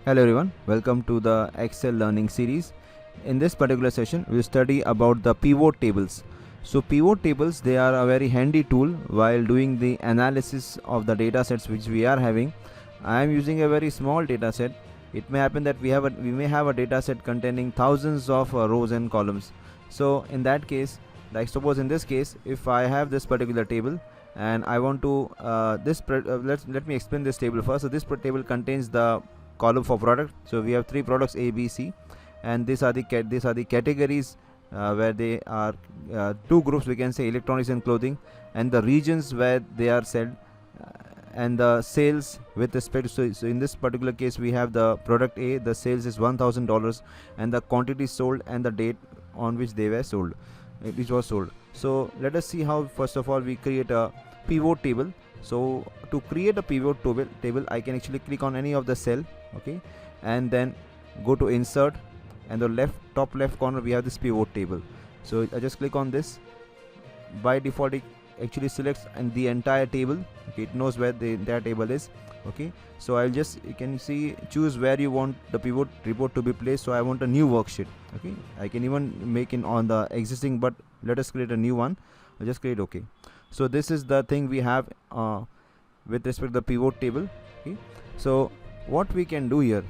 Hello everyone, welcome to the Excel learning series. In this particular session, we'll study about the pivot tables. So pivot tables, they are a very handy tool while doing the analysis of the data sets which we are having. I am using a very small data set. It may happen that we may have a data set containing thousands of rows and columns. So in that case, like suppose in this case, if I have this particular table and I want to let me explain this table first. So this table contains the column for product. So we have three products A, B, C, and these are the categories where they are two groups, we can say electronics and clothing, and the regions where they are sold, and the sales with respect to, so in this particular case we have the product A, the sales is $1,000 and the quantity sold and the date on which they were sold, which was sold. So let us see how first of all we create a pivot table. So to create a pivot table, I can actually click on any of the cell, okay, and then go to insert, and the top left corner we have this pivot table. So I just click on this. By default it actually selects and the entire table, okay, it knows where the entire table is, okay. So I'll just, you can see, choose where you want the pivot report to be placed. So I want a new worksheet, okay. I can even make it on the existing, but let us create a new one. I'll just create OK. So this is the thing we have with respect to the pivot table, okay. So what we can do here,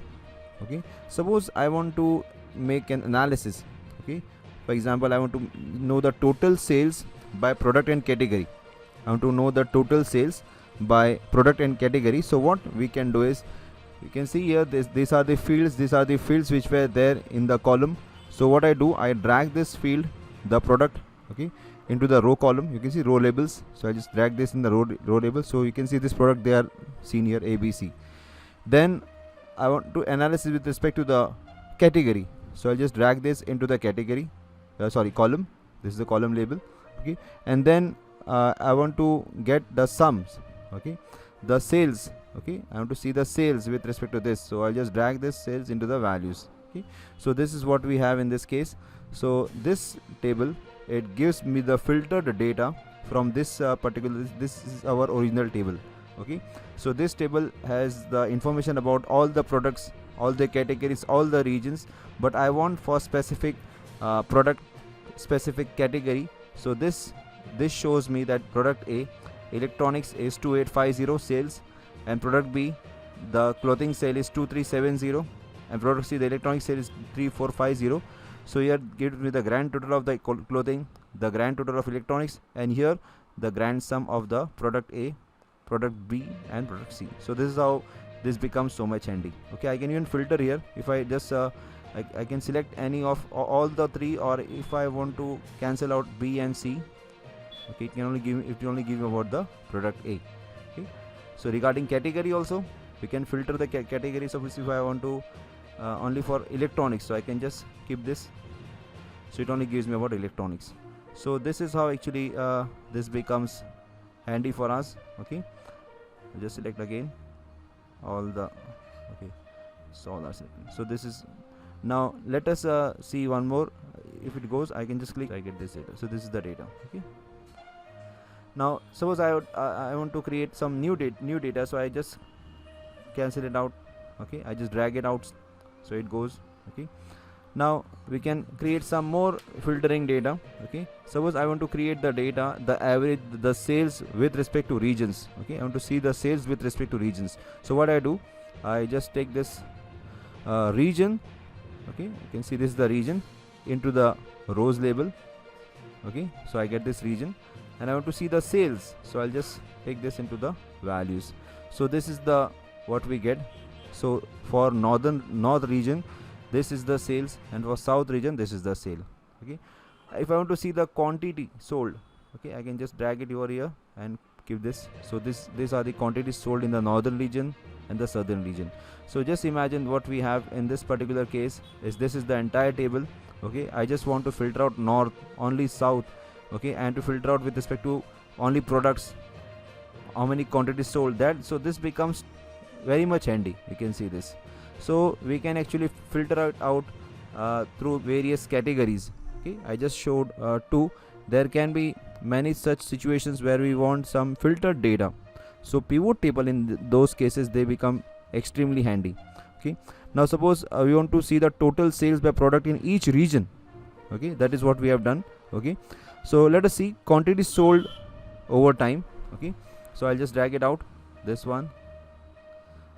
okay, suppose I want to make an analysis, okay. For example, I want to know the total sales by product and category. I want to know the total sales by product and category. So what we can do is, you can see here these are the fields which were there in the column. So what I do, I drag this field, the product, okay, into the row column. You can see row labels. So I just drag this in the row label. So you can see this product, they are seen here, A, B, C. Then I want to analysis with respect to the category. So I'll just drag this into the category, column. This is the column label, okay. And then I want to get the sums, okay, the sales, okay. I want to see the sales with respect to this. So I'll just drag this sales into the values, okay. So this is what we have in this case. So this table, it gives me the filtered data from this this is our original table, okay. So this table has the information about all the products, all the categories, all the regions, but I want for specific product, specific category. So this shows me that product A, electronics, is 2850 sales, and product B, the clothing sale, is 2370, and product C, the electronics sale, is 3450. So here gives me the grand total of the clothing, the grand total of electronics, and here the grand sum of the product A, product B, and product C. So this is how this becomes so much handy, okay. I can even filter here. If I just I can select any of all the three, or if I want to cancel out B and C, okay, it will only give me about the product A, okay. So regarding category also, we can filter the categories of this. If I want to only for electronics, so I can just keep this, so it only gives me about electronics. So this is how actually this becomes handy for us, okay. I'll just select again all the, okay, so all are selected. So this is, now let us see one more. If it goes, I can just click, I get this data. So this is the data, okay. Now suppose I want to create some new data, so I just cancel it out, okay. I just drag it out, so it goes, okay. Now we can create some more filtering data, okay. Suppose I want to create the data, the average, the sales with respect to regions, okay. I want to see the sales with respect to regions. So what I do, I just take this region, okay. You can see this is the region, into the rows label, okay. So I get this region, and I want to see the sales. So I'll just take this into the values. So this is the what we get. So for north region, this is the sales, and for south region, this is the sale, okay. If I want to see the quantity sold, okay, I can just drag it over here and keep this. So these are the quantities sold in the northern region and the southern region. So just imagine what we have in this particular case is, this is the entire table, okay. I just want to filter out north, only south, okay, and to filter out with respect to only products, how many quantities sold, that. So this becomes very much handy. You can see this. So we can actually filter it out through various categories, okay. I just showed two. there can be many such situations where we want some filtered data. So pivot table in those cases, they become extremely handy. Okay, now suppose we want to see the total sales by product in each region. Okay, that is what we have done. Okay, so let us see quantity sold over time. Okay, so I'll just drag it out, this one,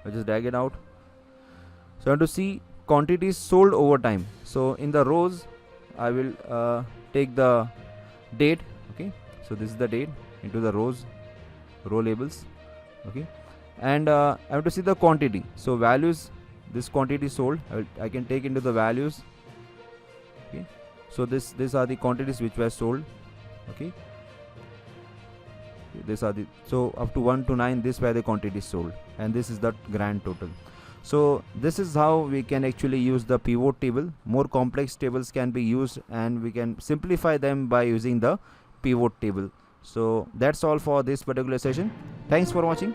I'll just drag it out. So I want to see quantities sold over time. So in the rows, I will take the date. Okay, so this is the date into the rows, row labels. Okay, and I have to see the quantity. So values, this quantity sold, I can take into the values. Okay, so these are the quantities which were sold. Okay, these are the, so up to 1 to 9, this were the quantities sold, and this is the grand total. So this is how we can actually use the pivot table. More complex tables can be used, and we can simplify them by using the pivot table. So that's all for this particular session. Thanks for watching.